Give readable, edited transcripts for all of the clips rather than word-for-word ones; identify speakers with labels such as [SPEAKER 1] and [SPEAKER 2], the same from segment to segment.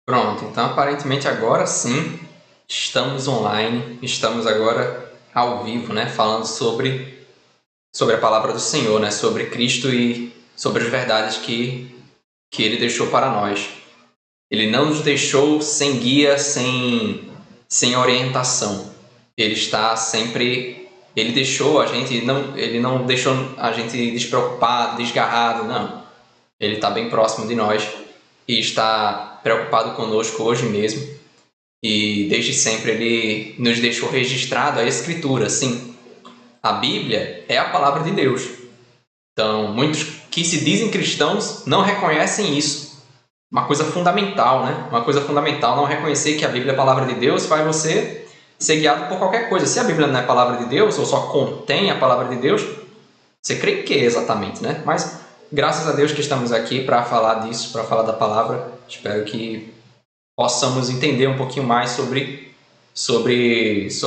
[SPEAKER 1] Pronto, então aparentemente agora sim estamos online, estamos agora ao vivo, né? Falando sobre a palavra do Senhor, né? Sobre Cristo e sobre as verdades que Ele deixou para nós. Ele não nos deixou sem guia, sem orientação. Ele está sempre... Ele deixou a gente... Ele não deixou a gente despreocupado, desgarrado, não. Ele está bem próximo de nós e está preocupado conosco hoje mesmo. E desde sempre Ele nos deixou registrado a Escritura, sim. A Bíblia é a palavra de Deus. Então, muitos que se dizem cristãos não reconhecem isso. Uma coisa fundamental, né? Uma coisa fundamental, não reconhecer que a Bíblia é a palavra de Deus faz você ser guiado por qualquer coisa. Se a Bíblia não é a palavra de Deus, ou só contém a palavra de Deus, você crê em quê exatamente, né? Mas, graças a Deus que estamos aqui para falar disso, para falar da palavra. Espero que possamos entender um pouquinho mais sobre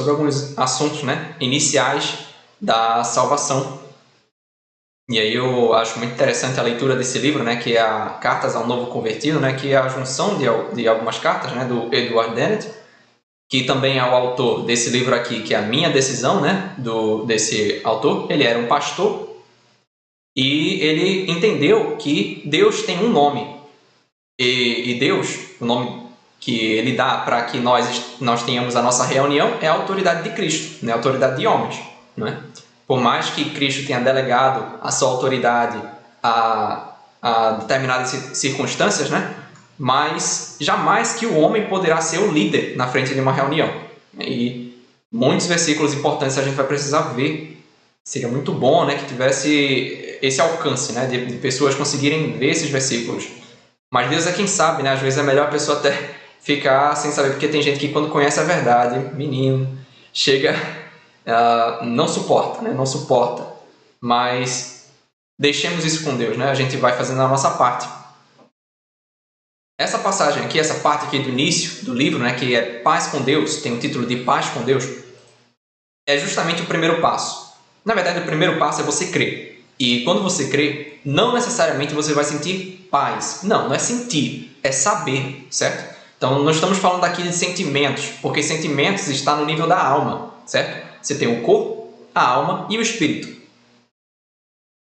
[SPEAKER 1] alguns assuntos, né, iniciais da salvação. E aí eu acho muito interessante a leitura desse livro, né, que é a Cartas ao Novo Convertido, né, que é a junção de algumas cartas, né, do Edward Dennett, que também é o autor desse livro aqui, que é A Minha Decisão, né, desse autor. Ele era um pastor e ele entendeu que Deus tem um nome. E Deus, o nome que Ele dá para que nós tenhamos a nossa reunião é a autoridade de Cristo, não é a autoridade de homens. Não é? Por mais que Cristo tenha delegado a sua autoridade a determinadas circunstâncias, né? Mas jamais que o homem poderá ser o líder na frente de uma reunião. E muitos versículos importantes a gente vai precisar ver. Seria muito bom, né, que tivesse esse alcance, né, de pessoas conseguirem ver esses versículos. Mas Deus é quem sabe, né? Às vezes é melhor a pessoa até ficar sem saber, porque tem gente que quando conhece a verdade, menino, chega, não suporta, né? Não suporta. Mas deixemos isso com Deus, né? A gente vai fazendo a nossa parte. Essa passagem aqui, essa parte aqui do início do livro, né? Que é Paz com Deus, tem o título de Paz com Deus, é justamente o primeiro passo. Na verdade, o primeiro passo é você crer. E quando você crê, não necessariamente você vai sentir paz. Não é sentir, é saber, certo? Então, nós estamos falando aqui de sentimentos, porque sentimentos está no nível da alma, certo? Você tem o corpo, a alma e o espírito.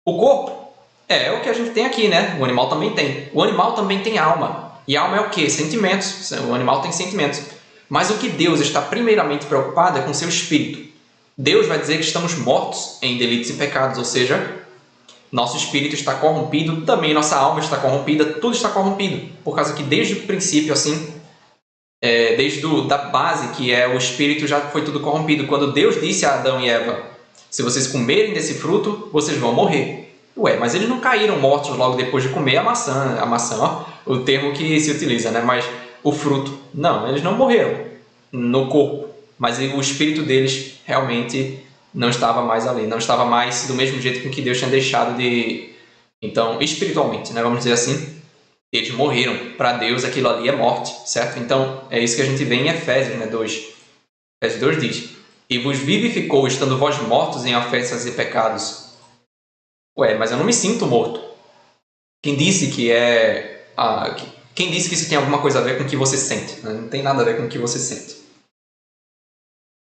[SPEAKER 1] O corpo é o que a gente tem aqui, né? O animal também tem. O animal também tem alma. E alma é o quê? Sentimentos. O animal tem sentimentos. Mas o que Deus está primeiramente preocupado é com o seu espírito. Deus vai dizer que estamos mortos em delitos e pecados, ou seja, nosso espírito está corrompido, também nossa alma está corrompida, tudo está corrompido. Por causa que desde o princípio, assim, desde da base, que é o espírito, já foi tudo corrompido. Quando Deus disse a Adão e Eva, se vocês comerem desse fruto, vocês vão morrer. Ué, mas eles não caíram mortos logo depois de comer a maçã, ó, o termo que se utiliza, né? Mas o fruto, não, eles não morreram no corpo, mas o espírito deles realmente não estava mais ali, não estava mais do mesmo jeito com que Deus tinha deixado de... Então, espiritualmente, né, vamos dizer assim, eles morreram. Para Deus, aquilo ali é morte, certo? Então, é isso que a gente vê em Efésios, né, 2. Efésios 2 diz: E vos vivificou, estando vós mortos em ofensas e pecados. Ué, mas eu não me sinto morto. Quem disse que Quem disse que isso tem alguma coisa a ver com o que você sente? Não tem nada a ver com o que você sente.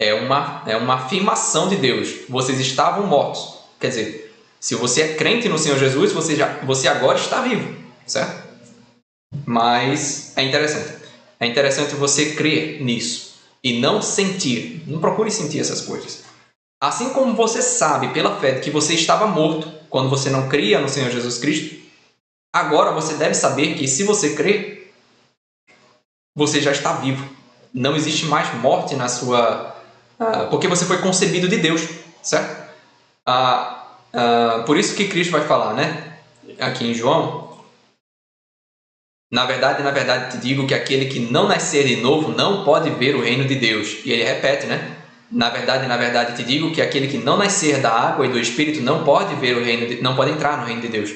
[SPEAKER 1] É uma afirmação de Deus. Vocês estavam mortos. Quer dizer, se você é crente no Senhor Jesus, você agora está vivo, certo? Mas é interessante. É interessante você crer nisso e não sentir. Não procure sentir essas coisas. Assim como você sabe pela fé que você estava morto quando você não cria no Senhor Jesus Cristo, agora você deve saber que se você crer, você já está vivo. Não existe mais morte na sua... porque você foi concebido de Deus, certo? Por isso que Cristo vai falar, né? Aqui em João: na verdade te digo que aquele que não nascer de novo não pode ver o reino de Deus. E ele repete, né? Na verdade te digo que aquele que não nascer da água e do Espírito não pode ver não pode entrar no reino de Deus.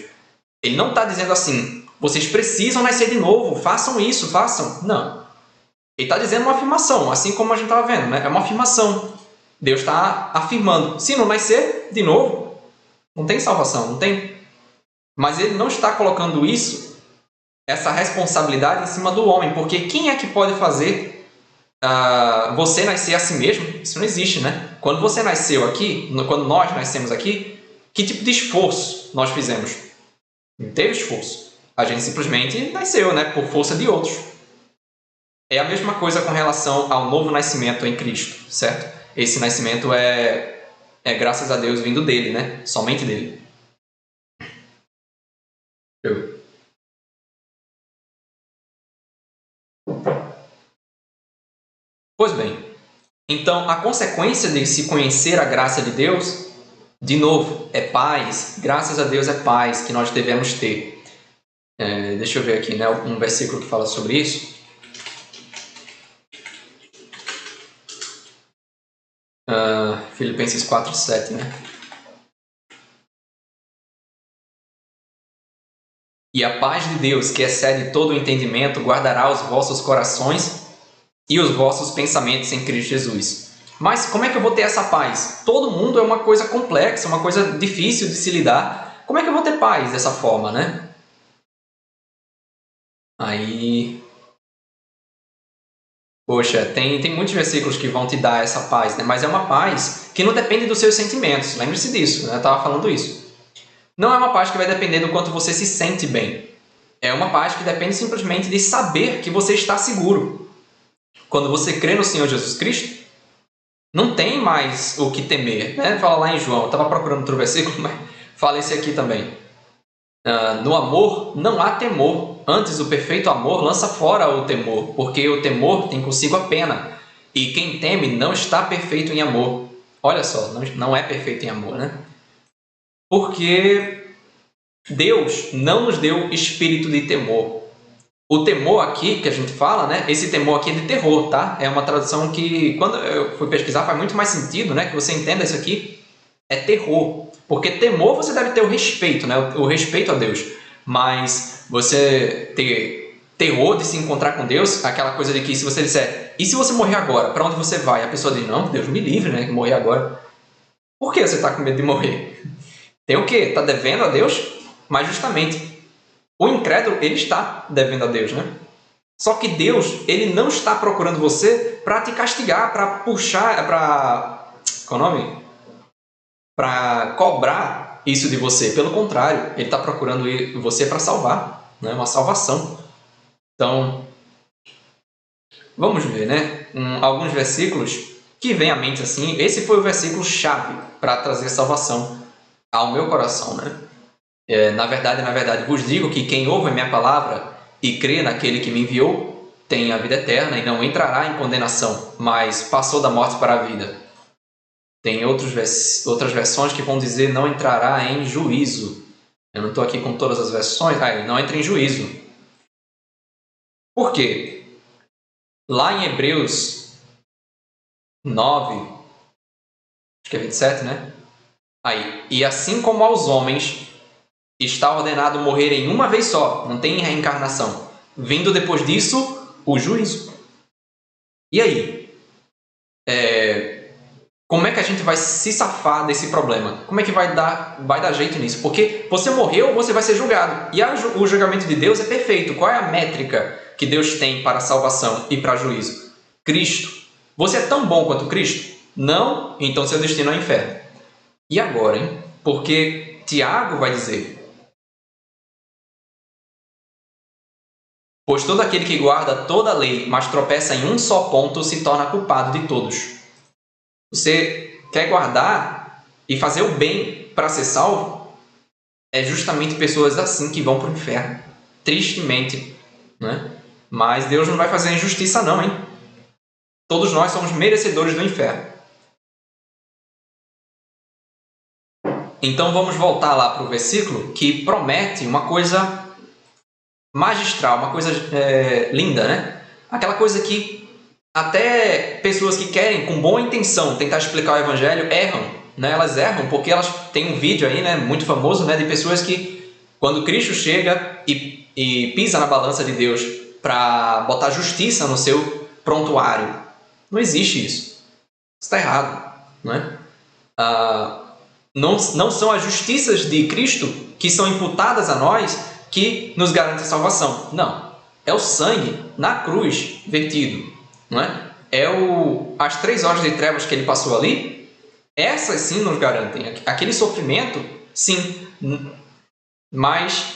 [SPEAKER 1] Ele não está dizendo assim, vocês precisam nascer de novo, façam isso, façam. Não. Ele está dizendo uma afirmação, assim como a gente estava vendo, né? É uma afirmação. Deus está afirmando, se não nascer de novo, não tem salvação, não tem. Mas ele não está colocando isso essa responsabilidade em cima do homem, porque quem é que pode fazer você nascer a si mesmo? Isso não existe, né? Quando você nasceu aqui, quando nós nascemos aqui, que tipo de esforço nós fizemos? Não teve esforço. A gente simplesmente nasceu, né? Por força de outros. É a mesma coisa com relação ao novo nascimento em Cristo, certo? Esse nascimento é graças a Deus vindo dele, né? Somente dele. Pois bem, então a consequência de se conhecer a graça de Deus, de novo, é paz. Graças a Deus é paz que nós devemos ter. Deixa eu ver aqui, né? Um versículo que fala sobre isso. Filipenses 4:7, né? E a paz de Deus, que excede todo o entendimento, guardará os vossos corações e os vossos pensamentos em Cristo Jesus. Mas como é que eu vou ter essa paz? Todo mundo é uma coisa complexa, uma coisa difícil de se lidar. Como é que eu vou ter paz dessa forma, né? Aí... Poxa, tem muitos versículos que vão te dar essa paz, né? Mas é uma paz que não depende dos seus sentimentos. Lembre-se disso, né? Eu estava falando isso. Não é uma paz que vai depender do quanto você se sente bem. É uma paz que depende simplesmente de saber que você está seguro. Quando você crê no Senhor Jesus Cristo, não tem mais o que temer, né? Fala lá em João, eu estava procurando outro versículo, mas fala esse aqui também. No amor não há temor, antes o perfeito amor lança fora o temor, porque o temor tem consigo a pena, e quem teme não está perfeito em amor. Olha só, não é perfeito em amor, né? Porque Deus não nos deu espírito de temor. O temor aqui que a gente fala, né? Esse temor aqui é de terror, tá? É uma tradução que, quando eu fui pesquisar, faz muito mais sentido, né? Que você entenda isso aqui. É terror. Porque temor você deve ter o respeito, né? O respeito a Deus. Mas você ter terror de se encontrar com Deus, aquela coisa de que se você disser, e se você morrer agora, para onde você vai? A pessoa diz, não, Deus me livre, né? Morrer agora. Por que você está com medo de morrer? Tem o quê? Está devendo a Deus? Mas justamente, o incrédulo, ele está devendo a Deus, né? Só que Deus, ele não está procurando você para te castigar, para puxar, para... Qual é o nome? Para cobrar isso de você. Pelo contrário, ele está procurando você para salvar, né? Uma salvação. Então, vamos ver, né? Alguns versículos que vêm à mente assim. Esse foi o versículo chave para trazer salvação ao meu coração, né? Na verdade, vos digo que quem ouve a minha palavra e crê naquele que me enviou tem a vida eterna e não entrará em condenação, mas passou da morte para a vida. Tem outras versões que vão dizer não entrará em juízo. Eu não estou aqui com todas as versões. Ele não entra em juízo. Por quê? Lá em Hebreus 9, acho que é 27, né? E assim como aos homens está ordenado morrerem uma vez só, não tem reencarnação, vindo depois disso o juízo. E aí? Como é que a gente vai se safar desse problema? Como é que vai dar jeito nisso? Porque você morreu, você vai ser julgado. E o julgamento de Deus é perfeito. Qual é a métrica que Deus tem para a salvação e para o juízo? Cristo. Você é tão bom quanto Cristo? Não? Então seu destino é o inferno. E agora, hein? Porque Tiago vai dizer: pois todo aquele que guarda toda a lei, mas tropeça em um só ponto, se torna culpado de todos. Você quer guardar e fazer o bem para ser salvo? É justamente pessoas assim que vão para o inferno. Tristemente, né? Mas Deus não vai fazer injustiça não, hein? Todos nós somos merecedores do inferno. Então vamos voltar lá para o versículo que promete uma coisa magistral, uma coisa linda, né? Aquela coisa que até pessoas que querem, com boa intenção, tentar explicar o evangelho, erram, né? Elas erram porque elas têm um vídeo aí, né, muito famoso, né, de pessoas que, quando Cristo chega e pisa na balança de Deus para botar justiça no seu prontuário, não existe isso. Isso está errado, né? Não são as justiças de Cristo que são imputadas a nós que nos garante a salvação. Não. É o sangue na cruz vertido. Não é? As 3 horas de trevas que ele passou ali, essas sim nos garantem. Aquele sofrimento, sim. Mas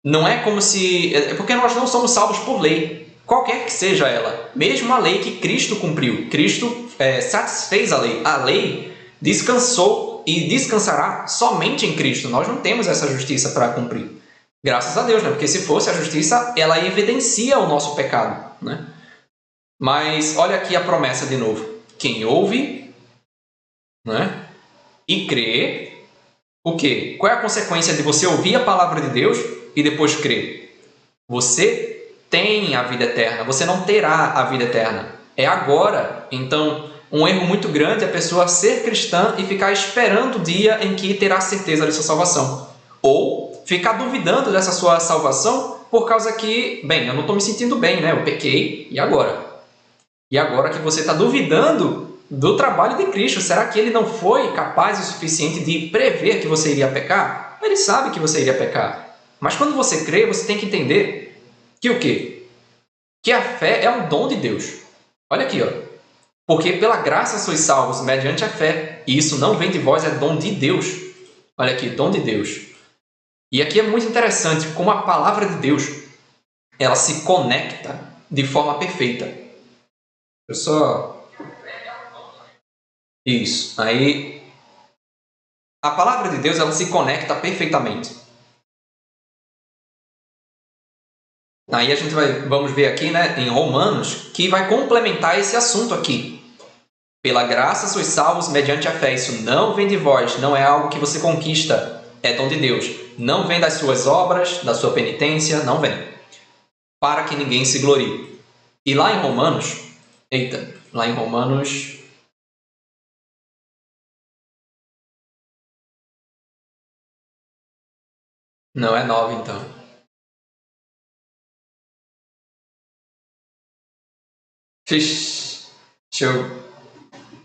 [SPEAKER 1] não é como se... É porque nós não somos salvos por lei. Qualquer que seja ela. Mesmo a lei que Cristo cumpriu. Cristo satisfez a lei. A lei descansou e descansará somente em Cristo. Nós não temos essa justiça para cumprir. Graças a Deus, né? Porque se fosse a justiça, ela evidencia o nosso pecado, né? Mas olha aqui a promessa de novo. Quem ouve, né? E crê, o quê? Qual é a consequência de você ouvir a palavra de Deus e depois crer? Você tem a vida eterna, você não terá a vida eterna. É agora. Então, um erro muito grande é a pessoa ser cristã e ficar esperando o dia em que terá certeza de sua salvação. Ou ficar duvidando dessa sua salvação por causa que, bem, eu não estou me sentindo bem, né? Eu pequei, e agora? E agora que você está duvidando do trabalho de Cristo, será que ele não foi capaz o suficiente de prever que você iria pecar? Ele sabe que você iria pecar. Mas quando você crê, você tem que entender que o quê? Que a fé é um dom de Deus. Olha aqui, ó. Porque pela graça sois salvos mediante a fé. E isso não vem de vós, é dom de Deus. Olha aqui, dom de Deus. E aqui é muito interessante como a palavra de Deus ela se conecta de forma perfeita. Eu só... Isso. Aí, a palavra de Deus ela se conecta perfeitamente. Aí a gente vamos ver aqui, né, em Romanos, que vai complementar esse assunto aqui. Pela graça sois salvos mediante a fé. Isso não vem de vós, não é algo que você conquista, é dom de Deus. Não vem das suas obras, da sua penitência, não vem. Para que ninguém se glorie. E lá em Romanos, lá em Romanos... Não, é 9 então.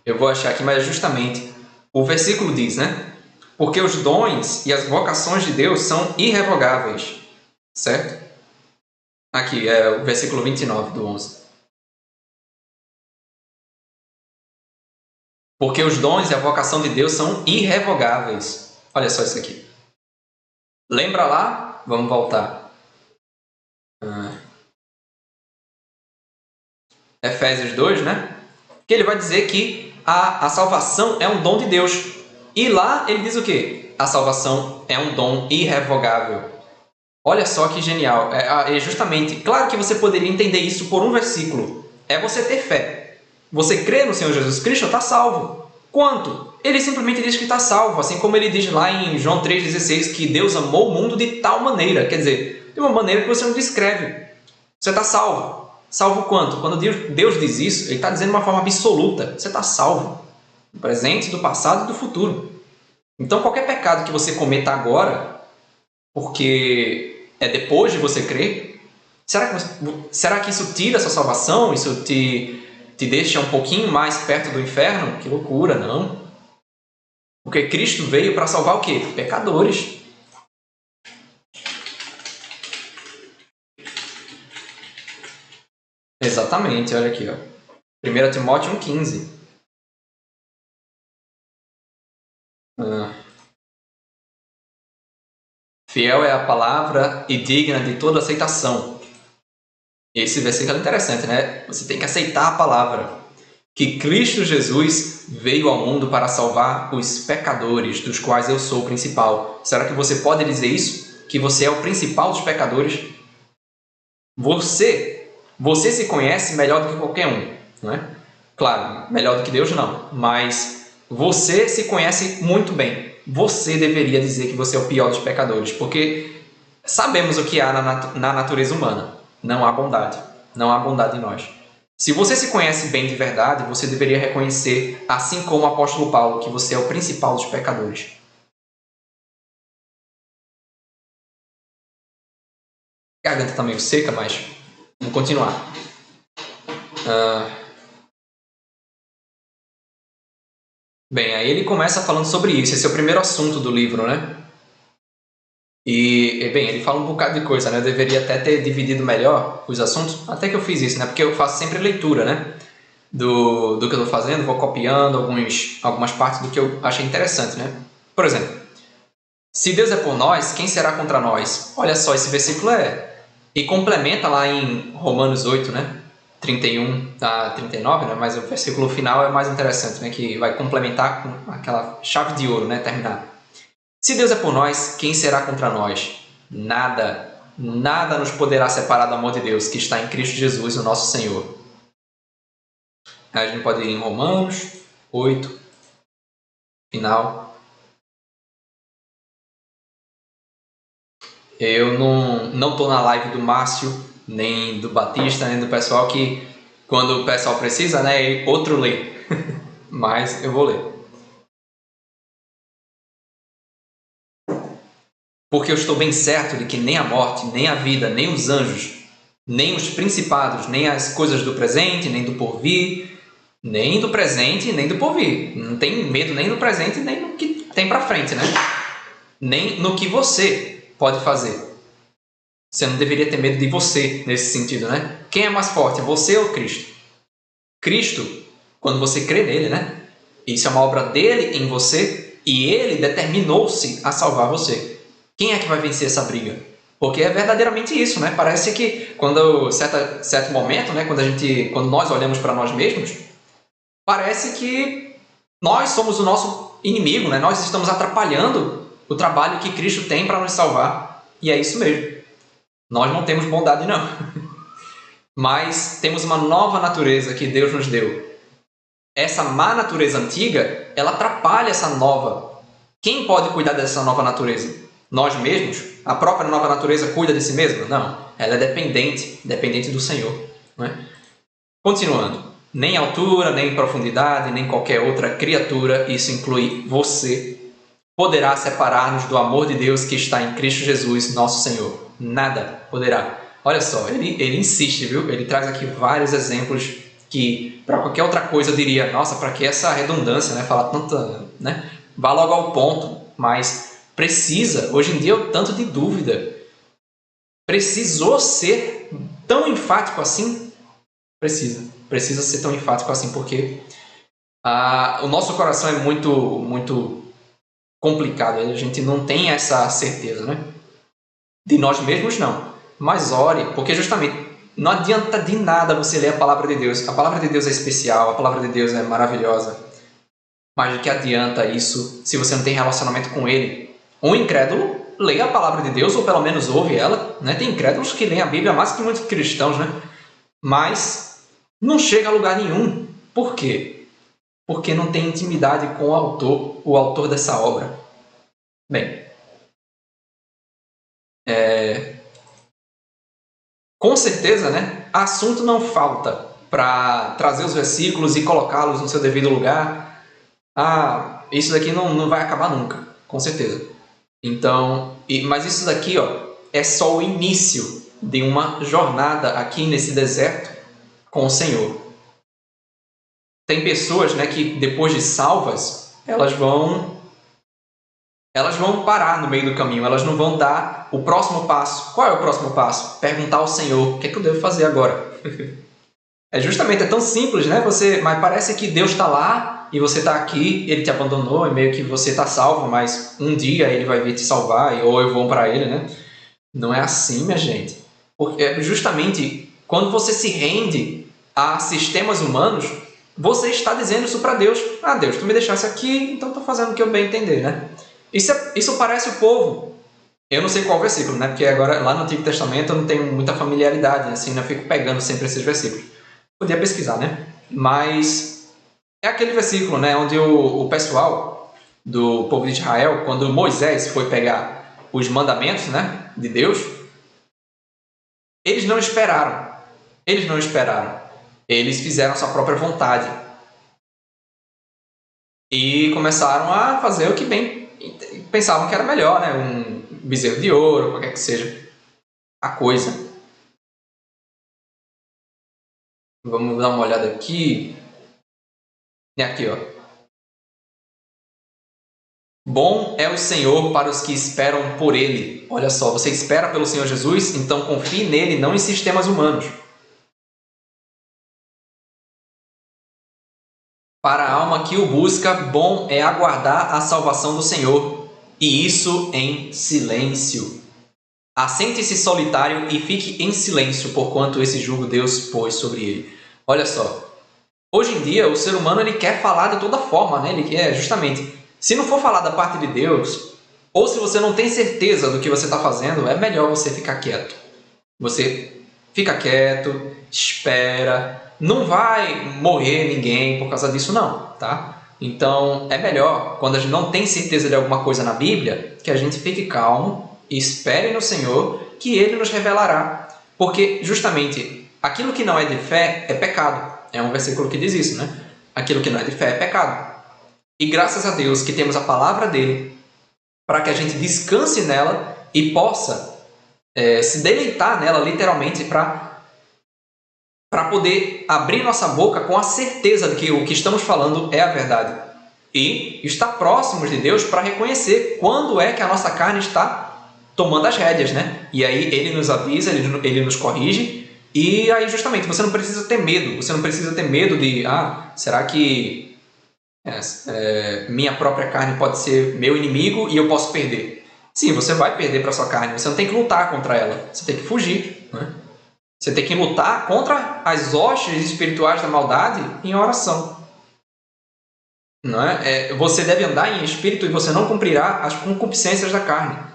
[SPEAKER 1] Eu vou achar aqui, mas justamente o versículo diz, né? Porque os dons e as vocações de Deus são irrevogáveis. Certo? Aqui é o versículo 29 do 11. Porque os dons e a vocação de Deus são irrevogáveis. Olha só isso aqui. Lembra lá? Vamos voltar. Efésios 2, né? Que ele vai dizer que a salvação é um dom de Deus. E lá ele diz o quê? A salvação é um dom irrevogável. Olha só que genial. É justamente, claro que você poderia entender isso por um versículo. É você ter fé. Você crê no Senhor Jesus Cristo, está salvo. Quanto? Ele simplesmente diz que está salvo, assim como ele diz lá em João 3,16 que Deus amou o mundo de tal maneira. Quer dizer, de uma maneira que você não descreve. Você está salvo. Salvo quanto? Quando Deus diz isso, ele está dizendo de uma forma absoluta. Você está salvo. Do presente, do passado e do futuro. Então, qualquer pecado que você cometa agora, porque é depois de você crer, será que isso tira a sua salvação? Isso te deixa um pouquinho mais perto do inferno? Que loucura, não. Porque Cristo veio para salvar o quê? Pecadores. Exatamente, olha aqui, ó. 1 Timóteo 1,15. Fiel é a palavra e digna de toda aceitação. Esse versículo é interessante, né? Você tem que aceitar a palavra. Que Cristo Jesus veio ao mundo para salvar os pecadores, dos quais eu sou o principal. Será que você pode dizer isso? Que você é o principal dos pecadores? Você se conhece melhor do que qualquer um, não é? Claro, melhor do que Deus não, mas você se conhece muito bem. Você deveria dizer que você é o pior dos pecadores, porque sabemos o que há na natureza humana. Não há bondade. Não há bondade em nós. Se você se conhece bem de verdade, você deveria reconhecer, assim como o apóstolo Paulo, que você é o principal dos pecadores. A garganta está meio seca, mas vamos continuar. Bem, aí ele começa falando sobre isso. Esse é o primeiro assunto do livro, né? E, bem, ele fala um bocado de coisa, né? Eu deveria até ter dividido melhor os assuntos, até que eu fiz isso, né? Porque eu faço sempre leitura, né? Do que eu estou fazendo, vou copiando algumas partes do que eu achei interessante, né? Por exemplo, se Deus é por nós, quem será contra nós? Olha só, esse versículo e complementa lá em Romanos 8, né? 31 a 39, né? Mas o versículo final é mais interessante, né? Que vai complementar com aquela chave de ouro, né? Terminar. Se Deus é por nós, quem será contra nós? Nada, nada nos poderá separar do amor de Deus que está em Cristo Jesus, o nosso Senhor. A gente pode ir em Romanos 8, final. Eu não tô na live do Márcio, nem do Batista, nem do pessoal que quando o pessoal precisa, né, outro lê. Mas eu vou ler. Porque eu estou bem certo de que nem a morte, nem a vida, nem os anjos, nem os principados, nem as coisas do presente, nem do porvir, nem do presente, nem do porvir. Não tem medo nem do presente, nem no que tem para frente, né? Nem no que você pode fazer. Você não deveria ter medo de você nesse sentido, né? Quem é mais forte, você ou Cristo? Cristo, quando você crê nele, né? Isso é uma obra dele em você e ele determinou-se a salvar você. Quem é que vai vencer essa briga? Porque é verdadeiramente isso, né? Parece que quando certo momento, né, quando nós olhamos para nós mesmos, parece que nós somos o nosso inimigo, né? Nós estamos atrapalhando o trabalho que Cristo tem para nos salvar. E é isso mesmo. Nós não temos bondade, não. Mas temos uma nova natureza que Deus nos deu. Essa má natureza antiga, ela atrapalha essa nova. Quem pode cuidar dessa nova natureza? Nós mesmos? A própria nova natureza cuida de si mesma? Não. Ela é dependente do Senhor. Não é? Continuando. Nem altura, nem profundidade, nem qualquer outra criatura, isso inclui você, poderá separar-nos do amor de Deus que está em Cristo Jesus, nosso Senhor. Nada poderá. Olha só, ele insiste, viu? Ele traz aqui vários exemplos que, para qualquer outra coisa, eu diria, nossa, para que essa redundância, né? Falar tanta, né? Vá logo ao ponto, mas precisa, hoje em dia, o tanto de dúvida. Precisou ser tão enfático assim? Precisa ser tão enfático assim, porque o nosso coração é muito complicado, a gente não tem essa certeza, né? De nós mesmos, não. Mas ore, porque justamente não adianta de nada você ler a palavra de Deus. A palavra de Deus é especial, a palavra de Deus é maravilhosa. Mas de que adianta isso se você não tem relacionamento com Ele? Um incrédulo lê a palavra de Deus, ou pelo menos ouve ela, né? Tem incrédulos que leem a Bíblia mais que muitos cristãos, né? Mas não chega a lugar nenhum. Por quê? Porque não tem intimidade com o autor dessa obra. Bem, com certeza, né? Assunto não falta para trazer os versículos e colocá-los no seu devido lugar. Isso daqui não vai acabar nunca, com certeza. Então, mas isso daqui, ó, é só o início de uma jornada aqui nesse deserto com o Senhor. Tem pessoas, né, que depois de salvas, elas vão parar no meio do caminho, elas não vão dar o próximo passo. Qual é o próximo passo? Perguntar ao Senhor, o que é que eu devo fazer agora? É tão simples, né? Mas parece que Deus está lá e você está aqui, Ele te abandonou e meio que você está salvo, mas um dia Ele vai vir te salvar ou eu vou para Ele, né? Não é assim, minha gente. Porque justamente quando você se rende a sistemas humanos, você está dizendo isso para Deus. Deus, tu me deixasse aqui, então estou fazendo o que eu bem entender, né? Isso parece o povo. Eu não sei qual versículo, né? Porque agora lá no Antigo Testamento eu não tenho muita familiaridade, assim, eu fico pegando sempre esses versículos. Podia pesquisar, né? Mas é aquele versículo, né? Onde o pessoal do povo de Israel, quando Moisés foi pegar os mandamentos, né? De Deus, eles não esperaram. Eles não esperaram. Eles fizeram sua própria vontade. E começaram a fazer o que bem pensavam que era melhor, né? Um bezerro de ouro, qualquer que seja a coisa. Vamos dar uma olhada aqui. E aqui, ó. Bom é o Senhor para os que esperam por Ele. Olha só, você espera pelo Senhor Jesus, então confie nele, não em sistemas humanos. Para a alma que o busca, bom é aguardar a salvação do Senhor, e isso em silêncio. Assente-se solitário e fique em silêncio, porquanto esse jugo Deus pôs sobre ele. Olha só, hoje em dia o ser humano ele quer falar de toda forma, né? Ele quer justamente, se não for falar da parte de Deus, ou se você não tem certeza do que você está fazendo, é melhor você ficar quieto. Você fica quieto, espera, não vai morrer ninguém por causa disso não, tá? Então é melhor, quando a gente não tem certeza de alguma coisa na Bíblia, que a gente fique calmo e espere no Senhor, que Ele nos revelará. Porque justamente aquilo que não é de fé é pecado. É um versículo que diz isso, né? Aquilo que não é de fé é pecado. E graças a Deus que temos a palavra dele para que a gente descanse nela e possa se deleitar nela, literalmente, para poder abrir nossa boca com a certeza de que o que estamos falando é a verdade. E estar próximos de Deus para reconhecer quando é que a nossa carne está tomando as rédeas, né? E aí ele nos avisa, ele nos corrige. E aí, justamente, você não precisa ter medo. Você não precisa ter medo de, será que minha própria carne pode ser meu inimigo e eu posso perder? Sim, você vai perder para sua carne. Você não tem que lutar contra ela. Você tem que fugir, né? Você tem que lutar contra as hostes espirituais da maldade em oração. Não é? Você deve andar em espírito e você não cumprirá as concupiscências da carne.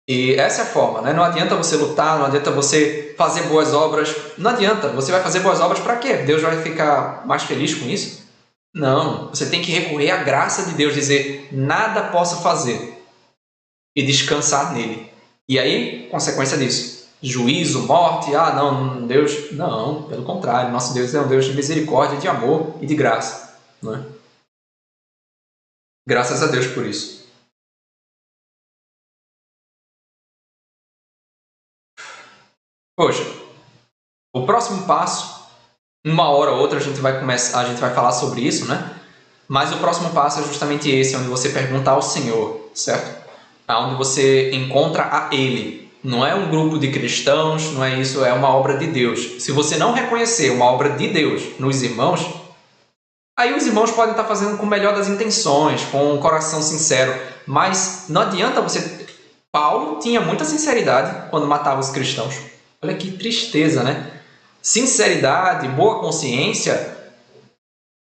[SPEAKER 1] E essa é a forma, né? Não adianta você lutar, não adianta você fazer boas obras. Não adianta. Você vai fazer boas obras para quê? Deus vai ficar mais feliz com isso? Não. Você tem que recorrer à graça de Deus, dizer nada posso fazer e descansar nele. E aí, consequência disso, juízo, morte, não, Deus... Não, pelo contrário, nosso Deus é um Deus de misericórdia, de amor e de graça. Não é? Graças a Deus por isso. Poxa, o próximo passo, uma hora ou outra a gente vai falar sobre isso, né? Mas o próximo passo é justamente esse, onde você pergunta ao Senhor, certo? Onde você encontra a Ele. Não é um grupo de cristãos, não é isso, é uma obra de Deus. Se você não reconhecer uma obra de Deus nos irmãos, aí os irmãos podem estar fazendo com o melhor das intenções, com um coração sincero, mas não adianta você... Paulo tinha muita sinceridade quando matava os cristãos. Olha que tristeza, né? Sinceridade, boa consciência.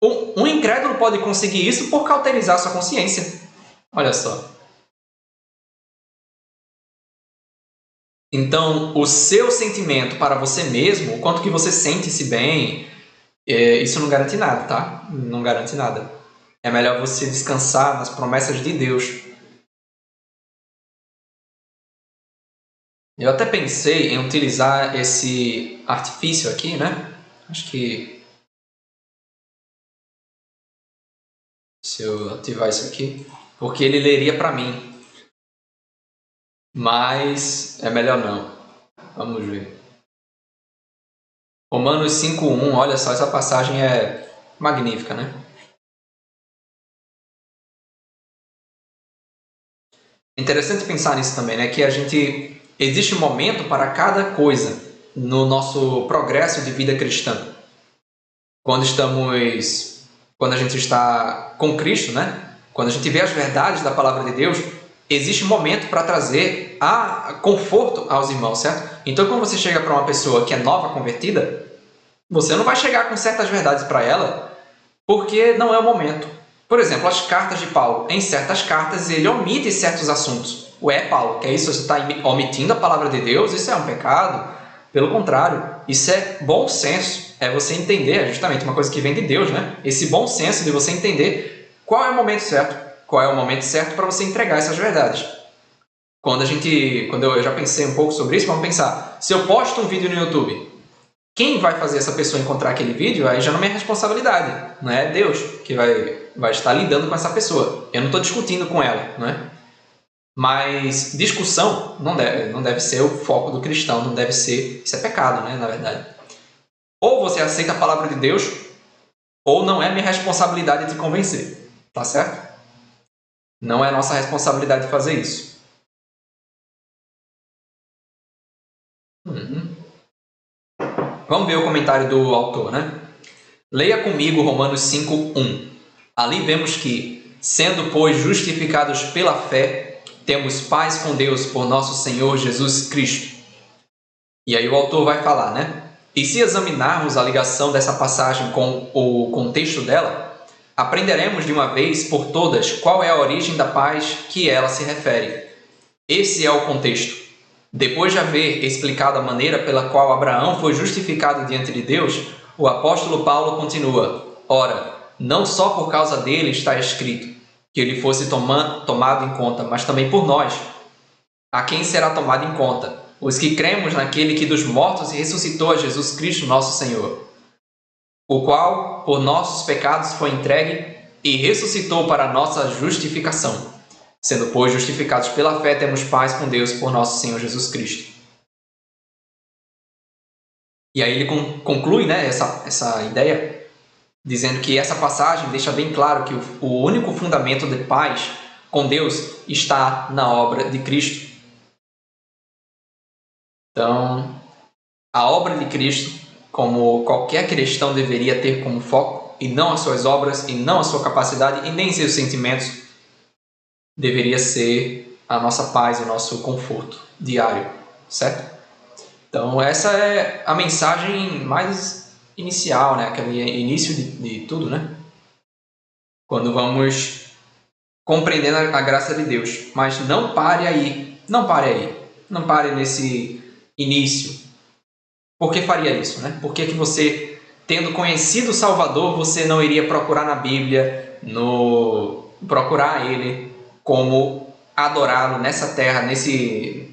[SPEAKER 1] Um incrédulo pode conseguir isso por cauterizar sua consciência. Olha só. Então, o seu sentimento para você mesmo, o quanto que você sente-se bem, isso não garante nada, tá? Não garante nada. É melhor você descansar nas promessas de Deus. Eu até pensei em utilizar esse artifício aqui, né? Acho que... Se eu ativar isso aqui... Porque ele leria para mim. Mas é melhor não. Vamos ver. Romanos 5:1, olha só, essa passagem é magnífica, né? Interessante pensar nisso também, né? Que existe um momento para cada coisa no nosso progresso de vida cristã. Quando a gente está com Cristo, né? Quando a gente vê as verdades da palavra de Deus, existe um momento para trazer conforto aos irmãos, certo? Então, quando você chega para uma pessoa que é nova convertida, você não vai chegar com certas verdades para ela, porque não é o momento. Por exemplo, as cartas de Paulo. Em certas cartas, ele omite certos assuntos. Ué, Paulo, que é isso? Você está omitindo a palavra de Deus? Isso é um pecado? Pelo contrário, isso é bom senso. É você entender, justamente uma coisa que vem de Deus, né? Esse bom senso de você entender qual é o momento certo. Qual é o momento certo para você entregar essas verdades. Quando eu já pensei um pouco sobre isso, vamos pensar. Se eu posto um vídeo no YouTube, quem vai fazer essa pessoa encontrar aquele vídeo, aí já não é minha responsabilidade. Não é Deus que vai estar lidando com essa pessoa. Eu não estou discutindo com ela, não é? Mas discussão não deve ser o foco do cristão, não deve ser... Isso é pecado, né, na verdade. Ou você aceita a palavra de Deus, ou não é minha responsabilidade de te convencer. Tá certo? Não é nossa responsabilidade fazer isso. Vamos ver o comentário do autor, né? Leia comigo Romanos 5:1. Ali vemos que, sendo, pois, justificados pela fé, temos paz com Deus por nosso Senhor Jesus Cristo. E aí o autor vai falar, né? E se examinarmos a ligação dessa passagem com o contexto dela, aprenderemos de uma vez por todas qual é a origem da paz que ela se refere. Esse é o contexto. Depois de haver explicado a maneira pela qual Abraão foi justificado diante de Deus, o apóstolo Paulo continua: ora, não só por causa dele está escrito que ele fosse tomado em conta, mas também por nós. A quem será tomado em conta? Os que cremos naquele que dos mortos ressuscitou a Jesus Cristo, nosso Senhor, o qual, por nossos pecados, foi entregue e ressuscitou para a nossa justificação. Sendo, pois, justificados pela fé, temos paz com Deus por nosso Senhor Jesus Cristo. E aí ele conclui, né, essa ideia, dizendo que essa passagem deixa bem claro que o único fundamento de paz com Deus está na obra de Cristo. Então, a obra de Cristo, como qualquer cristão deveria ter como foco, e não as suas obras, e não a sua capacidade, e nem seus sentimentos, deveria ser a nossa paz, o nosso conforto diário, certo? Então, essa é a mensagem mais inicial, né? Aquele início de tudo, né? Quando vamos compreendendo a graça de Deus. Mas não pare aí. Não pare aí. Não pare nesse início. Por que faria isso, né? Por que você, tendo conhecido o Salvador, você não iria procurar na Bíblia, procurar Ele como adorá-lo nessa terra,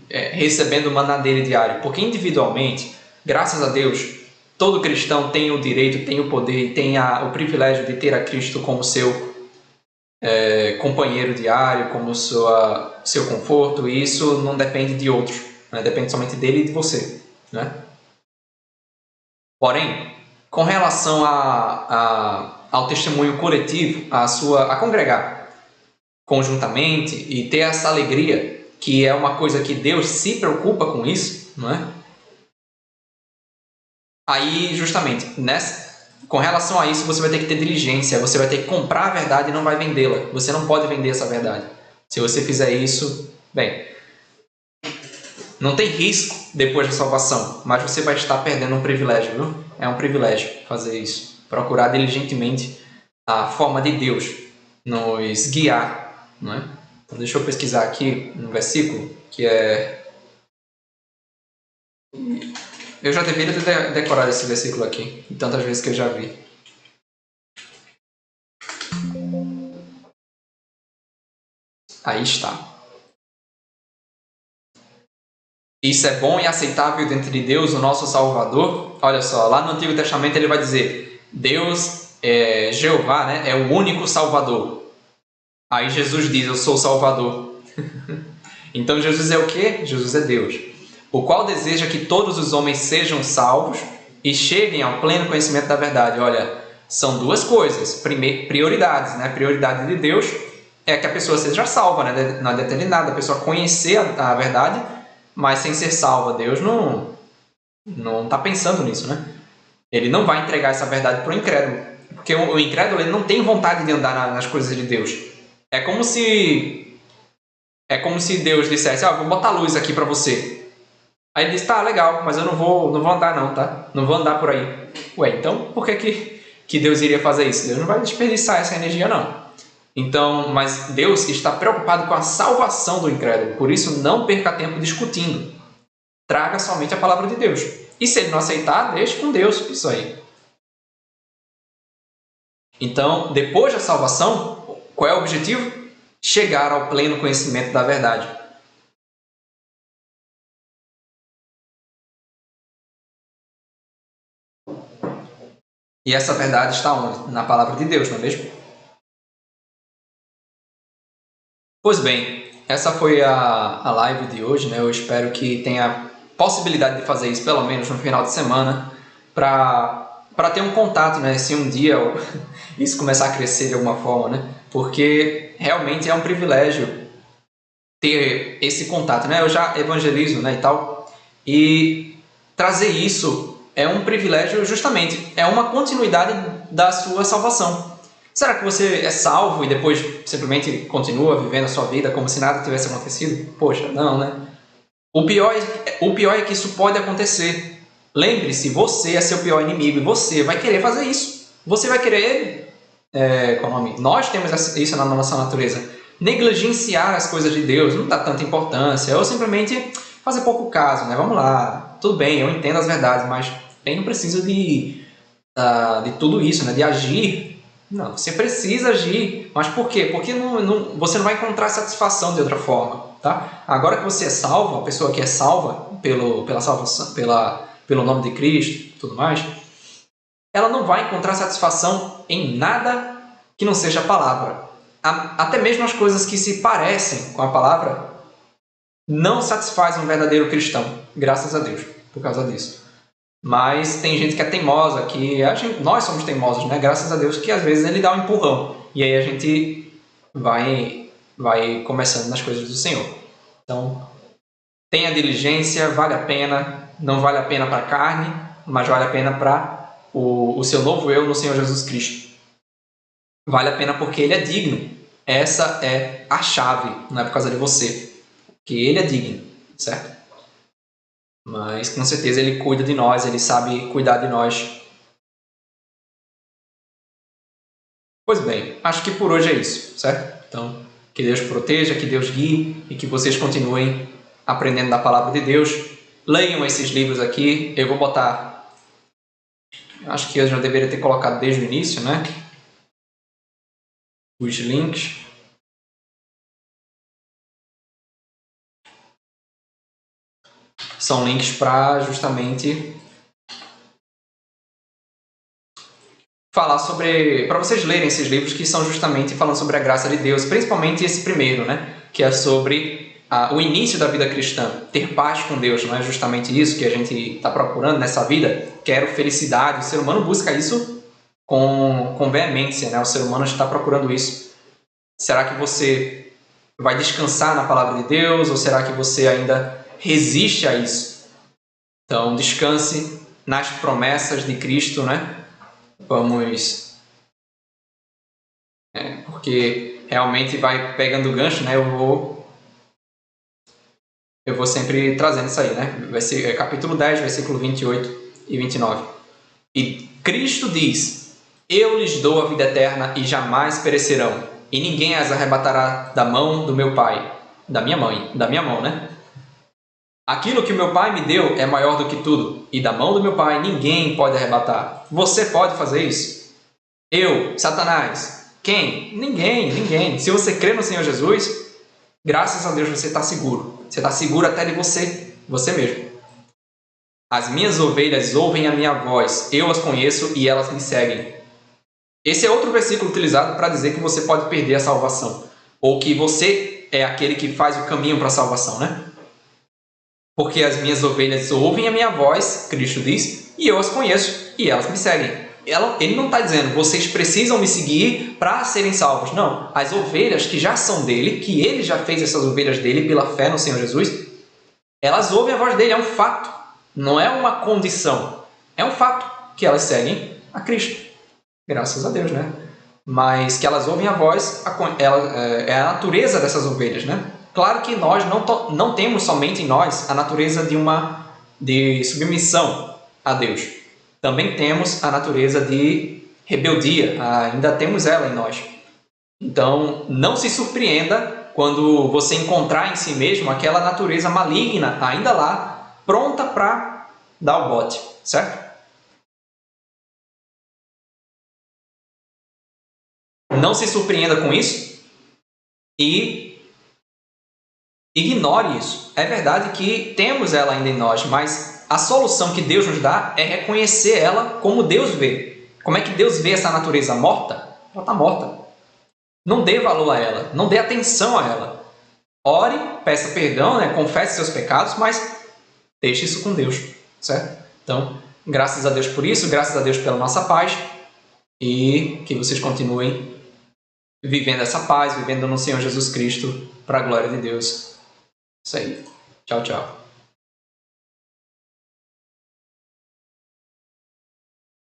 [SPEAKER 1] recebendo o maná dele diário? Porque individualmente, graças a Deus, todo cristão tem o direito, tem o poder e tem o privilégio de ter a Cristo como seu companheiro diário, como seu conforto, e isso não depende de outro, né? Depende somente dele e de você, né? Porém, com relação ao testemunho coletivo, a congregar conjuntamente e ter essa alegria, que é uma coisa que Deus se preocupa com isso, não é? Aí, justamente, com relação a isso, você vai ter que ter diligência, você vai ter que comprar a verdade e não vai vendê-la. Você não pode vender essa verdade. Se você fizer isso, bem, não tem risco depois da salvação, mas você vai estar perdendo um privilégio, viu? É um privilégio fazer isso. Procurar diligentemente a forma de Deus nos guiar, não é? Então, deixa eu pesquisar aqui um versículo que é... Eu já deveria ter decorado esse versículo aqui, tantas vezes que eu já vi. Aí está. Isso é bom e aceitável diante de Deus, o nosso Salvador. Olha só, lá no Antigo Testamento ele vai dizer: Deus, Jeová, né, é o único Salvador. Aí Jesus diz: eu sou o Salvador. Então Jesus é o quê? Jesus é Deus, o qual deseja que todos os homens sejam salvos e cheguem ao pleno conhecimento da verdade. Olha, são duas coisas, prioridades, né? Prioridade de Deus é que a pessoa seja salva, né? Não adianta nada a pessoa conhecer a verdade, mas sem ser salva. Deus não está pensando nisso, né? Ele não vai entregar essa verdade para o incrédulo, porque o incrédulo ele não tem vontade de andar nas coisas de Deus. É como se Deus dissesse: vou botar luz aqui para você. Aí ele diz: tá, legal, mas eu não vou andar não, tá? Não vou andar por aí. Ué, então por que Deus iria fazer isso? Deus não vai desperdiçar essa energia, não. Então, mas Deus está preocupado com a salvação do incrédulo. Por isso, não perca tempo discutindo. Traga somente a palavra de Deus. E se ele não aceitar, deixe com Deus isso aí. Então, depois da salvação, qual é o objetivo? Chegar ao pleno conhecimento da verdade. E essa verdade está onde? Na palavra de Deus, não é mesmo? Pois bem, essa foi a live de hoje, né? Eu espero que tenha possibilidade de fazer isso pelo menos no final de semana, para para ter um contato, né? Se um dia isso começar a crescer de alguma forma, né? Porque realmente é um privilégio ter esse contato, né? Eu já evangelizo, né, e tal, e trazer isso é um privilégio justamente, é uma continuidade da sua salvação. Será que você é salvo e depois simplesmente continua vivendo a sua vida como se nada tivesse acontecido? Poxa, não, né? O pior é que isso pode acontecer. Lembre-se, você é seu pior inimigo e você vai querer fazer isso. Você vai querer, qual é o nome? Nós temos isso na nossa natureza. Negligenciar as coisas de Deus, não dá tanta importância, ou simplesmente fazer pouco caso, né? Vamos lá, tudo bem, eu entendo as verdades, mas eu não preciso de tudo isso, né? De agir. Não, você precisa agir. Mas por quê? Porque você não vai encontrar satisfação de outra forma. Tá? Agora que você é salvo, a pessoa que é salva pela salvação, pelo nome de Cristo e tudo mais, ela não vai encontrar satisfação em nada que não seja a palavra. Até mesmo as coisas que se parecem com a palavra não satisfazem um verdadeiro cristão, graças a Deus, por causa disso. Mas tem gente que é teimosa, nós somos teimosos, né? Graças a Deus, que às vezes ele dá um empurrão. E aí a gente vai começando nas coisas do Senhor. Então, tenha diligência, vale a pena. Não vale a pena para a carne, mas vale a pena para o seu novo eu no Senhor Jesus Cristo. Vale a pena porque Ele é digno. Essa é a chave, não é por causa de você. Porque Ele é digno, certo? Mas com certeza Ele cuida de nós, Ele sabe cuidar de nós. Pois bem, acho que por hoje é isso, certo? Então, que Deus proteja, que Deus guie e que vocês continuem aprendendo da palavra de Deus. Leiam esses livros aqui. Eu vou botar... Acho que eu já deveria ter colocado desde o início, né? Os links. São links para justamente falar sobre... Para vocês lerem esses livros que são justamente falando sobre a graça de Deus. Principalmente esse primeiro, né? Que é sobre o início da vida cristã. Ter paz com Deus. Não é justamente isso que a gente está procurando nessa vida? Quero felicidade. O ser humano busca isso com veemência, né? O ser humano está procurando isso. Será que você vai descansar na palavra de Deus? Ou será que você ainda resiste a isso? Então, descanse nas promessas de Cristo, né? Vamos... porque realmente vai pegando o gancho, né? Eu vou sempre trazendo isso aí, né? Vai ser capítulo 10, versículo 28 e 29. E Cristo diz: eu lhes dou a vida eterna e jamais perecerão, e ninguém as arrebatará da mão do meu Pai, da minha mão, né? Aquilo que o meu Pai me deu é maior do que tudo, e da mão do meu Pai ninguém pode arrebatar. Você pode fazer isso? Eu, Satanás? Quem? Ninguém. Se você crê no Senhor Jesus, graças a Deus você está seguro. Você está seguro até de você mesmo. As minhas ovelhas ouvem a minha voz, eu as conheço e elas me seguem. Esse é outro versículo utilizado para dizer que você pode perder a salvação, ou que você é aquele que faz o caminho para a salvação, né? Porque as minhas ovelhas ouvem a minha voz, Cristo diz, e eu as conheço e elas me seguem. Ele não está dizendo, vocês precisam me seguir para serem salvos. Não, as ovelhas que já são dele, que ele já fez essas ovelhas dele pela fé no Senhor Jesus, elas ouvem a voz dele, é um fato. Não é uma condição, é um fato que elas seguem a Cristo. Graças a Deus, né? Mas que elas ouvem a voz, é a natureza dessas ovelhas, né? Claro que nós não temos somente em nós a natureza de submissão a Deus. Também temos a natureza de rebeldia, ainda temos ela em nós. Então, não se surpreenda quando você encontrar em si mesmo aquela natureza maligna ainda lá, pronta para dar o bote, certo? Não se surpreenda com isso e ignore isso. É verdade que temos ela ainda em nós, mas a solução que Deus nos dá é reconhecer ela como Deus vê. Como é que Deus vê essa natureza morta? Ela está morta. Não dê valor a ela, não dê atenção a ela. Ore, peça perdão, né? Confesse seus pecados, mas deixe isso com Deus, certo? Então, Graças a Deus por isso, graças a Deus pela nossa paz e que vocês continuem vivendo essa paz, vivendo no Senhor Jesus Cristo, para a glória de Deus. Isso aí. Tchau, tchau.